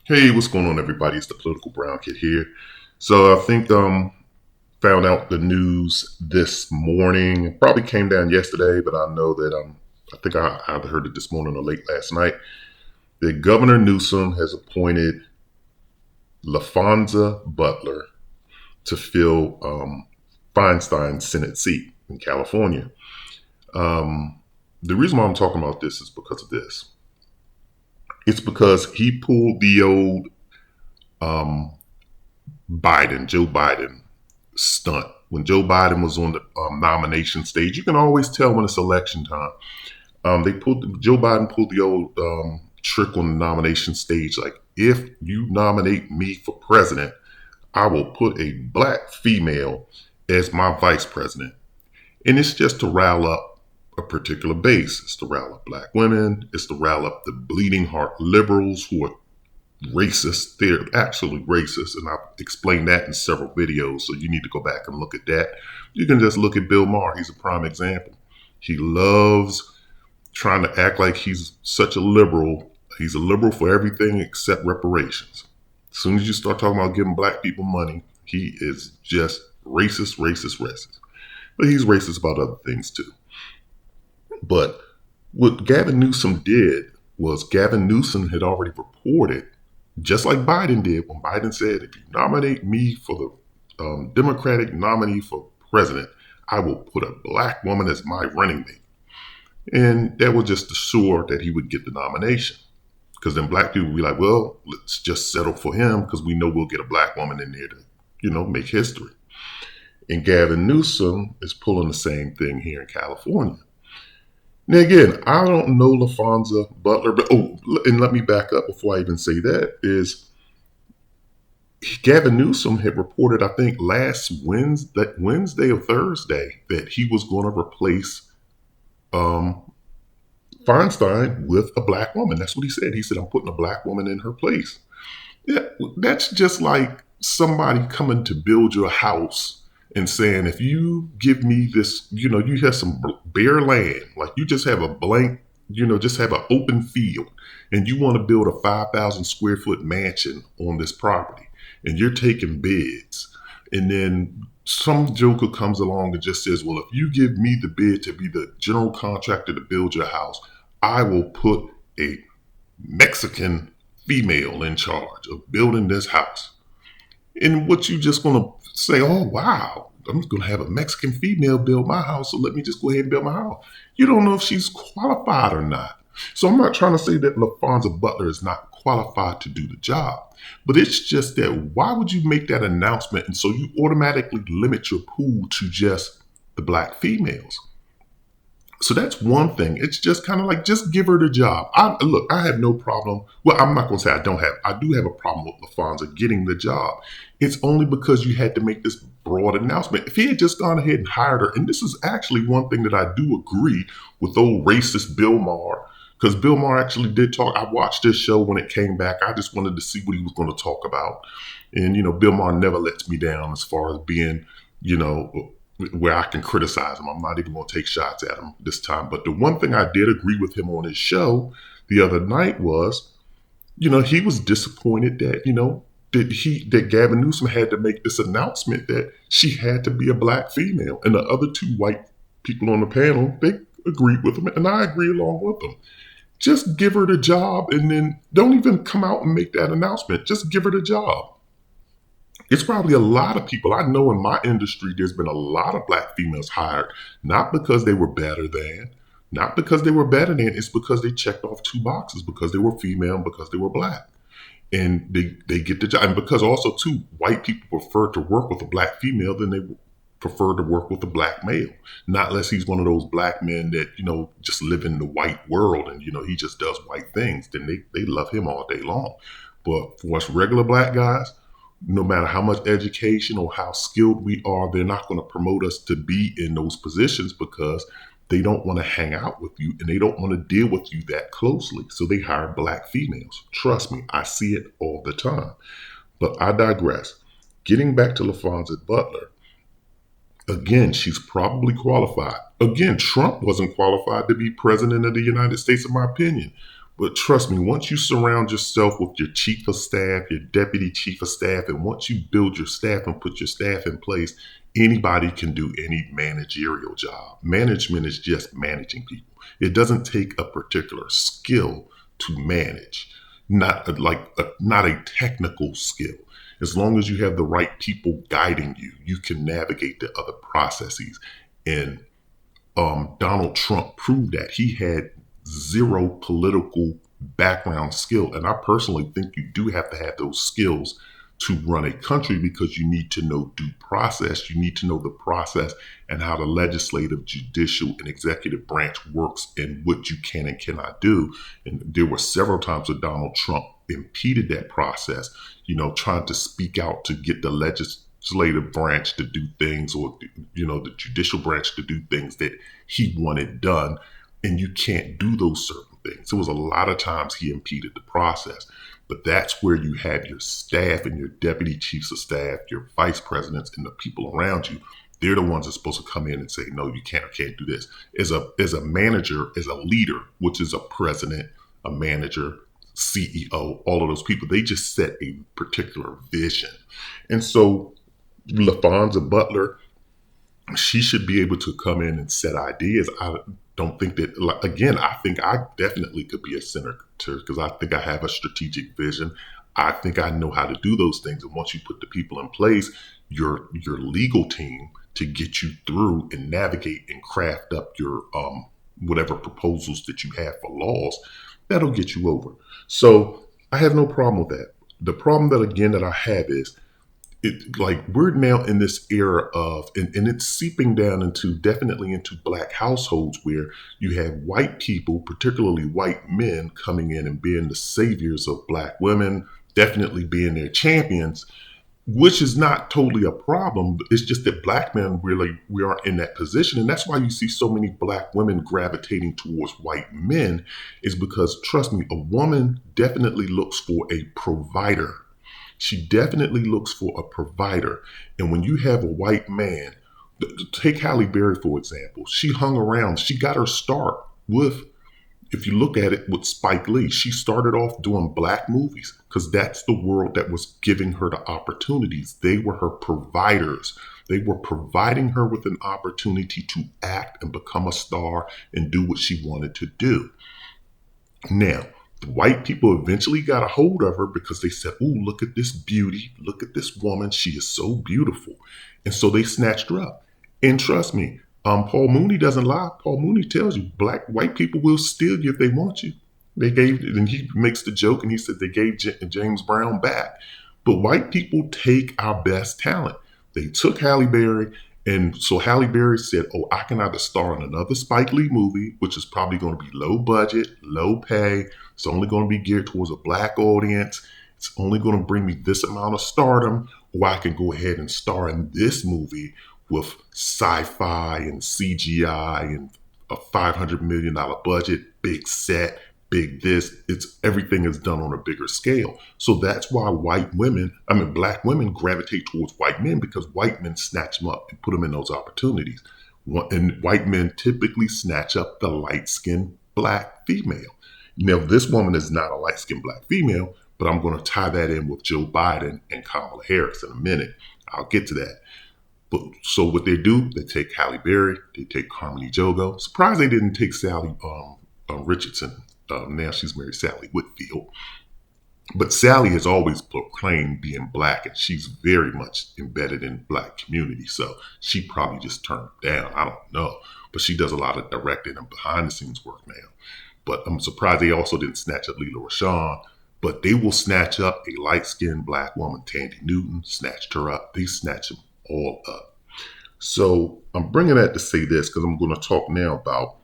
Hey, what's going on, everybody? It's the Political Brown Kid here. So I think found out the news this morning. It probably came down yesterday, but I know that I think I either heard it this morning or late last night. That Governor Newsom has appointed Laphonza Butler to fill Feinstein's Senate seat in California. Um, the reason why I'm talking about this is because of this. It's because he pulled the old um, Joe Biden stunt. When Joe Biden was on the nomination stage, you can always tell when it's election time. Joe Biden pulled the old trick on the nomination stage, like if you nominate me for president, I will put a black female as my vice president, and it's just to rile up a particular base. It's to rile up black women. It's to rile up the bleeding heart liberals who are racist. They're absolutely racist, and I've explained that in several videos, so you need to go back and look at that. You can just look at Bill Maher. He's a prime example. He loves trying to act like he's such a liberal. He's a liberal for everything except reparations. As soon as you start talking about giving black people money, he is just racist, racist, racist. But he's racist about other things too. But what Gavin Newsom did was Gavin Newsom had already reported, just like Biden did when Biden said, if you nominate me for the Democratic nominee for president, I will put a black woman as my running mate. And that was just assure that he would get the nomination. Because then black people would be like, well, let's just settle for him because we know we'll get a black woman in there to, make history. And Gavin Newsom is pulling the same thing here in California. Now, again, I don't know Laphonza Butler, but and let me back up before I even say that, is Gavin Newsom had reported, I think, last Wednesday or Thursday, that he was going to replace um, Feinstein with a black woman. That's what he said. He said, I'm putting a black woman in her place. Yeah, that's just like somebody coming to build your house and saying, if you give me this, you have some bare land, like you just have a blank, just have an open field, and you want to build a 5,000 square foot mansion on this property, and you're taking bids. And then some joker comes along and just says, well, if you give me the bid to be the general contractor to build your house, I will put a Mexican female in charge of building this house. And what you just gonna say, oh wow, I'm gonna have a Mexican female build my house, so let me just go ahead and build my house. You don't know if she's qualified or not. So I'm not trying to say that Laphonza Butler is not qualified to do the job. But it's just that why would you make that announcement and so you automatically limit your pool to just the black females? So that's one thing. It's just kind of like, just give her the job. I have no problem. Well, I'm not going to say I do have a problem with Laphonza getting the job. It's only because you had to make this broad announcement. If he had just gone ahead and hired her, and this is actually one thing that I do agree with old racist Bill Maher, because Bill Maher actually did talk. I watched this show when it came back. I just wanted to see what he was going to talk about. And, Bill Maher never lets me down as far as being, where I can criticize him. I'm not even going to take shots at him this time. But the one thing I did agree with him on his show the other night was, he was disappointed that, that Gavin Newsom had to make this announcement that she had to be a black female. And the other two white people on the panel, they agreed with him. And I agree along with them. Just give her the job and then don't even come out and make that announcement. Just give her the job. It's probably a lot of people. I know in my industry, there's been a lot of black females hired, not because they were better than, it's because they checked off two boxes, because they were female and because they were black. And they get the job. And because also, too, white people prefer to work with a black female than they prefer to work with a black male. Not unless he's one of those black men that, just live in the white world and, he just does white things. Then they love him all day long. But for us regular black guys, no matter how much education or how skilled we are, they're not going to promote us to be in those positions because they don't want to hang out with you and they don't want to deal with you that closely. So they hire black females. Trust me, I see it all the time. But I digress. Getting back to Laphonza Butler, again, she's probably qualified. Again, Trump wasn't qualified to be president of the United States, in my opinion. But trust me, once you surround yourself with your chief of staff, your deputy chief of staff, and once you build your staff and put your staff in place, anybody can do any managerial job. Management is just managing people. It doesn't take a particular skill to manage, not a technical skill. As long as you have the right people guiding you, you can navigate the other processes. And Donald Trump proved that he had zero political background skill. And I personally think you do have to have those skills to run a country because you need to know due process. You need to know the process and how the legislative, judicial, and executive branch works and what you can and cannot do. And there were several times that Donald Trump impeded that process, trying to speak out to get the legislative branch to do things, or the judicial branch to do things that he wanted done, and you can't do those certain things. It was a lot of times he impeded the process. But that's where you have your staff and your deputy chiefs of staff, your vice presidents, and the people around you. They're the ones that's supposed to come in and say, no, you can't do this. As a manager, as a leader, which is a president, a manager, CEO, all of those people, they just set a particular vision. And so Laphonza Butler, she should be able to come in and set ideas. I don't think that, again, I think I definitely could be a senator because I think I have a strategic vision. I think I know how to do those things. And once you put the people in place, your legal team to get you through and navigate and craft up your whatever proposals that you have for laws, that'll get you over. So I have no problem with that. The problem that I have is, we're now in this era of, and it's seeping down definitely into black households where you have white people, particularly white men, coming in and being the saviors of black women, definitely being their champions, which is not totally a problem. It's just that black men we aren't in that position. And that's why you see so many black women gravitating towards white men, is because, trust me, a woman definitely looks for a provider. She definitely looks for a provider. And when you have a white man, take Halle Berry, for example, she hung around. She got her start with, if you look at it, with Spike Lee. She started off doing black movies because that's the world that was giving her the opportunities. They were her providers. They were providing her with an opportunity to act and become a star and do what she wanted to do. Now, the white people eventually got a hold of her because they said, "Ooh, look at this beauty. Look at this woman. She is so beautiful." And so they snatched her up. And trust me, Paul Mooney doesn't lie. Paul Mooney tells you white people will steal you if they want you. And he makes the joke and he said they gave James Brown back. But white people take our best talent. They took Halle Berry. And so Halle Berry said, "Oh, I can either star in another Spike Lee movie, which is probably going to be low budget, low pay. It's only going to be geared towards a black audience. It's only going to bring me this amount of stardom, or I can go ahead and star in this movie with sci-fi and CGI and a $500 million budget, big set, big this." Everything is done on a bigger scale. So that's why black women gravitate towards white men, because white men snatch them up and put them in those opportunities. And white men typically snatch up the light-skinned black female. Now, this woman is not a light-skinned black female, but I'm going to tie that in with Joe Biden and Kamala Harris in a minute. I'll get to that. But so what they do, they take Halle Berry, they take Carmine Jogo. Surprised they didn't take Sally Richardson. Now she's married Sally Whitfield. But Sally has always proclaimed being black, and she's very much embedded in the black community. So she probably just turned it down. I don't know. But she does a lot of directing and behind the scenes work now. But I'm surprised they also didn't snatch up Lela Rochon. But they will snatch up a light-skinned black woman. Tandy Newton snatched her up. They snatch them all up. So I'm bringing that to say this because I'm going to talk now about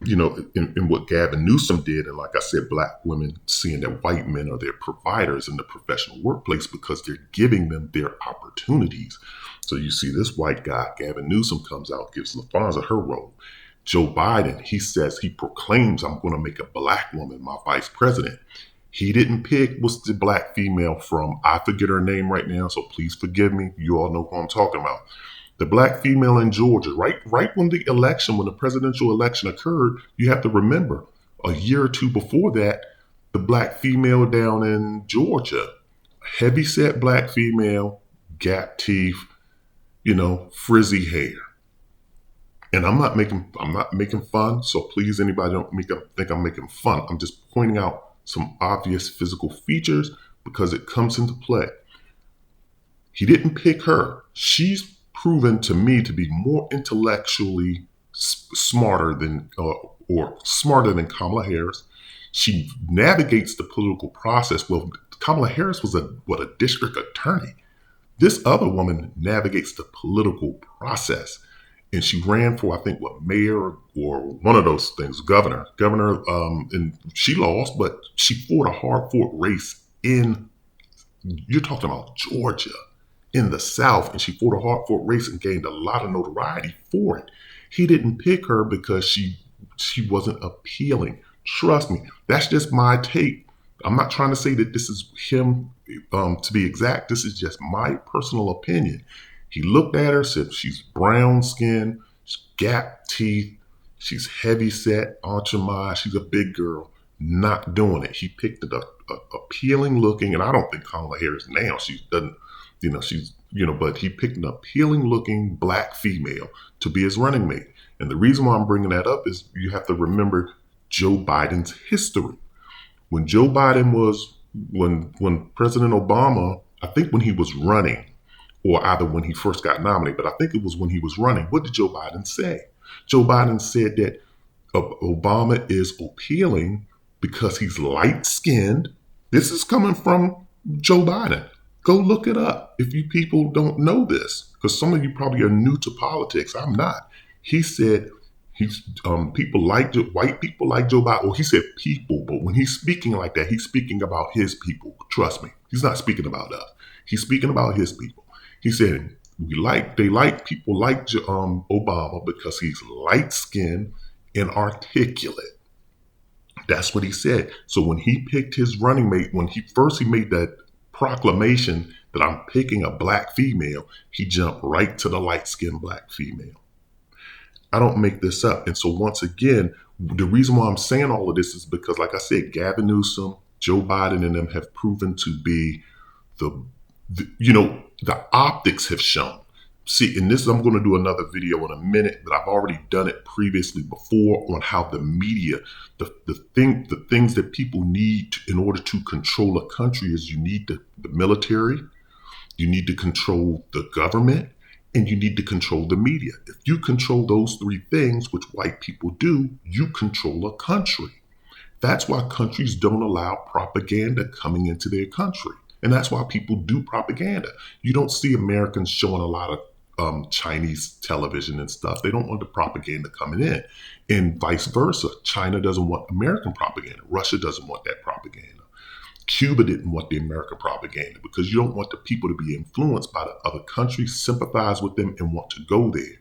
in what Gavin Newsom did. And like I said, black women seeing that white men are their providers in the professional workplace because they're giving them their opportunities. So you see this white guy, Gavin Newsom, comes out, gives Laphonza her role. Joe Biden, he proclaims, "I'm going to make a black woman my vice president." He didn't pick, what's the black female from? I forget her name right now, so please forgive me. You all know who I'm talking about. The black female in Georgia, right when the presidential election occurred, you have to remember, a year or two before that, the black female down in Georgia, heavy set black female, gap teeth, frizzy hair. And I'm not making fun, so please anybody don't think I'm making fun. I'm just pointing out some obvious physical features because it comes into play. He didn't pick her. She's proven to me to be more intellectually smarter than or smarter than Kamala Harris. She navigates the political process. Well, Kamala Harris was a district attorney. This other woman navigates the political process, and she ran for, I think, mayor or one of those things, governor, and she lost, but she fought a hard fought race in, you're talking about Georgia, in the South, and she fought a hard fought race and gained a lot of notoriety for it. He didn't pick her because she wasn't appealing. Trust me, that's just my take. I'm not trying to say that this is him. To be exact, this is just my personal opinion. He looked at her, said she's brown skin, gap teeth, she's heavy set, entremage, she's a big girl. Not doing it. He picked a appealing looking, and I don't think Kamala Harris now, she doesn't, but he picked an appealing looking black female to be his running mate. And the reason why I'm bringing that up is you have to remember Joe Biden's history. When Joe Biden when President Obama, I think when he was running, or either when he first got nominated, but I think it was when he was running, what did Joe Biden say? Joe Biden said that Obama is appealing because he's light skinned. This is coming from Joe Biden. Go look it up if you people don't know this, because some of you probably are new to politics. I'm not. He said white people like Joe Biden. Well, he said people, but when he's speaking like that, he's speaking about his people. Trust me, he's not speaking about us. He's speaking about his people. He said they like people like Obama because he's light skinned and articulate. That's what he said. So when he picked his running mate, when he made that proclamation that I'm picking a black female, he jumped right to the light skinned black female. I don't make this up. And so once again, the reason why I'm saying all of this is because, like I said, Gavin Newsom, Joe Biden, and them have proven to be the optics have shown. See, in this, I'm going to do another video in a minute, but I've already done it previously before on how the media, the things that people need in order to control a country is you need the military, you need to control the government, and you need to control the media. If you control those three things, which white people do, you control a country. That's why countries don't allow propaganda coming into their country. And that's why people do propaganda. You don't see Americans showing a lot of Chinese television and stuff. They don't want the propaganda coming in. And vice versa. China doesn't want American propaganda. Russia doesn't want that propaganda. Cuba didn't want the American propaganda because you don't want the people to be influenced by the other countries, sympathize with them, and want to go there.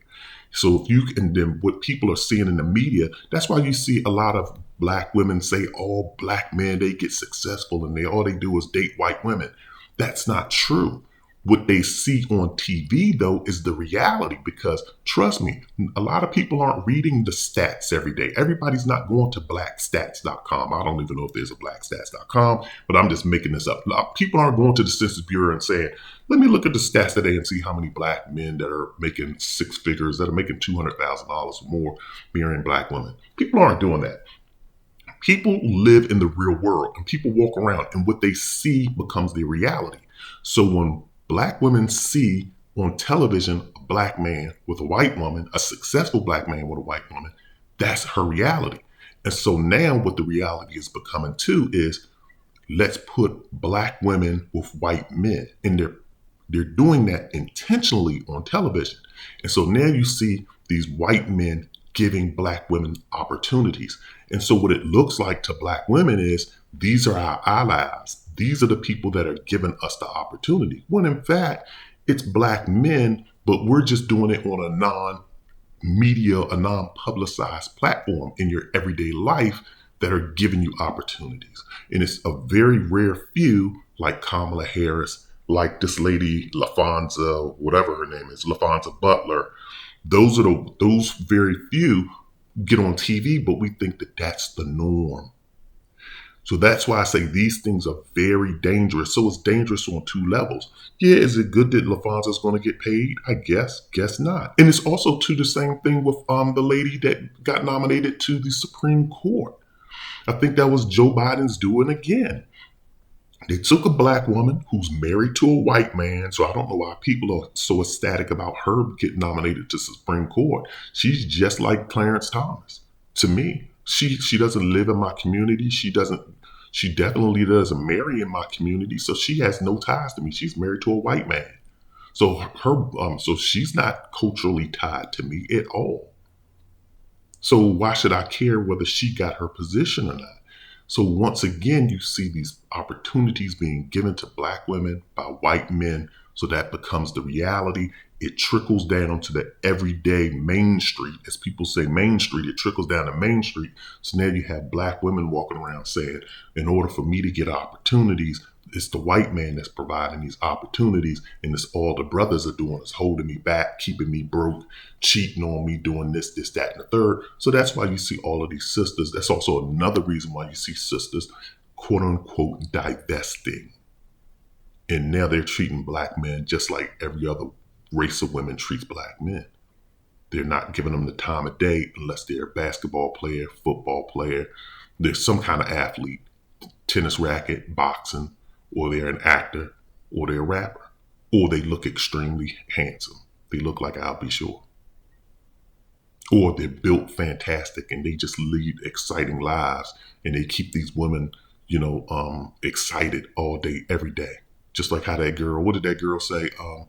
So and then what people are seeing in the media, that's why you see a lot of black women say, all black men, they get successful and all they do is date white women. That's not true. What they see on TV, though, is the reality because, trust me, a lot of people aren't reading the stats every day. Everybody's not going to blackstats.com. I don't even know if there's a blackstats.com, but I'm just making this up. People aren't going to the Census Bureau and saying, let me look at the stats today and see how many black men that are making six figures, that are making $200,000 or more marrying black women. People aren't doing that. People live in the real world and people walk around and what they see becomes their reality. So when black women see on television a black man with a white woman, a successful black man with a white woman, that's her reality. And so now what the reality is becoming too is let's put black women with white men. And they're doing that intentionally on television. And so now you see these white men giving black women opportunities. And so what it looks like to black women is these are our allies. These are the people that are giving us the opportunity. When in fact, it's black men, but we're just doing it on a non-media, a non-publicized platform in your everyday life that are giving you opportunities. And it's a very rare few like Kamala Harris, like this lady, Laphonza, whatever her name is, Laphonza Butler. Those are those very few get on TV, but we think that that's the norm. So that's why I say these things are very dangerous. So it's dangerous on two levels. Yeah, is it good that Laphonza's going to get paid? I guess not. And it's also to the same thing with the lady that got nominated to the Supreme Court. I think that was Joe Biden's doing again. They took a black woman who's married to a white man, so I don't know why people are so ecstatic about her getting nominated to the Supreme Court. She's just like Clarence Thomas to me. She doesn't live in my community. She definitely doesn't marry in my community, so she has no ties to me. She's married to a white man. So she's not culturally tied to me at all. So why should I care whether she got her position or not? So once again, you see these opportunities being given to black women by white men. So that becomes the reality. It trickles down to the everyday Main Street. As people say Main Street, it trickles down to Main Street. So now you have black women walking around saying, in order for me to get opportunities, it's the white man that's providing these opportunities, and it's all the brothers are doing is holding me back, keeping me broke, cheating on me, doing this, that, and the third. So that's why you see all of these sisters. That's also another reason why you see sisters, quote unquote, divesting. And now they're treating black men just like every other race of women treats black men. They're not giving them the time of day unless they're a basketball player, football player, they're some kind of athlete, tennis racket, boxing, or they're an actor, or they're a rapper, or they look extremely handsome. They look like I'll be sure. Or they're built fantastic and they just lead exciting lives and they keep these women, excited all day, every day. Just like how that girl, what did that girl say? What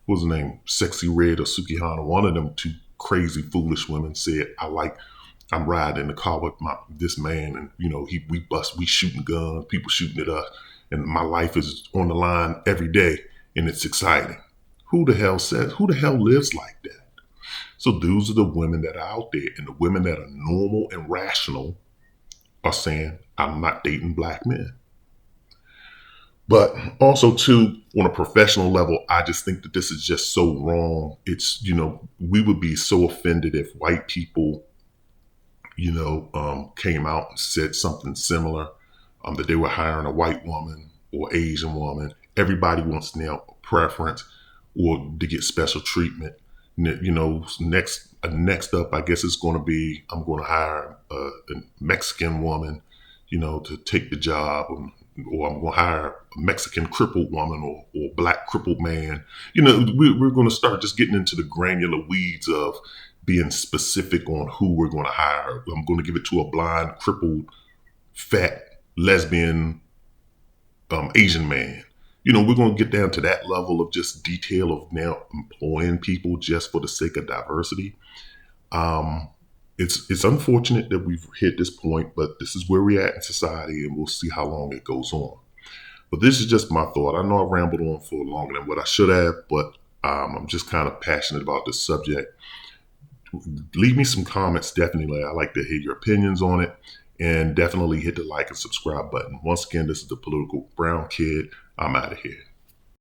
was her name? Sexy Red or Sukihana? One of them two crazy, foolish women said, I'm riding in the car with this man, and we shooting guns, people shooting at us, and my life is on the line every day, and it's exciting. Who the hell lives like that? So those are the women that are out there, and the women that are normal and rational are saying, I'm not dating black men. But also too, on a professional level, I just think that this is just so wrong. It's, we would be so offended if white people came out and said something similar, that they were hiring a white woman or Asian woman. Everybody wants now a preference or to get special treatment. Next up, I guess it's going to be, I'm going to hire a Mexican woman, to take the job, or I'm going to hire a Mexican crippled woman or black crippled man. We're going to start just getting into the granular weeds of being specific on who we're going to hire. I'm going to give it to a blind, crippled, fat, lesbian, Asian man. We're going to get down to that level of just detail of now employing people just for the sake of diversity. It's unfortunate that we've hit this point, but this is where we're at in society, and we'll see how long it goes on. But this is just my thought. I know I rambled on for longer than what I should have, but I'm just kind of passionate about this subject. Leave me some comments, definitely. I like to hear your opinions on it, and definitely hit the like and subscribe button. Once again, this is the Political Brown Kid. I'm out of here.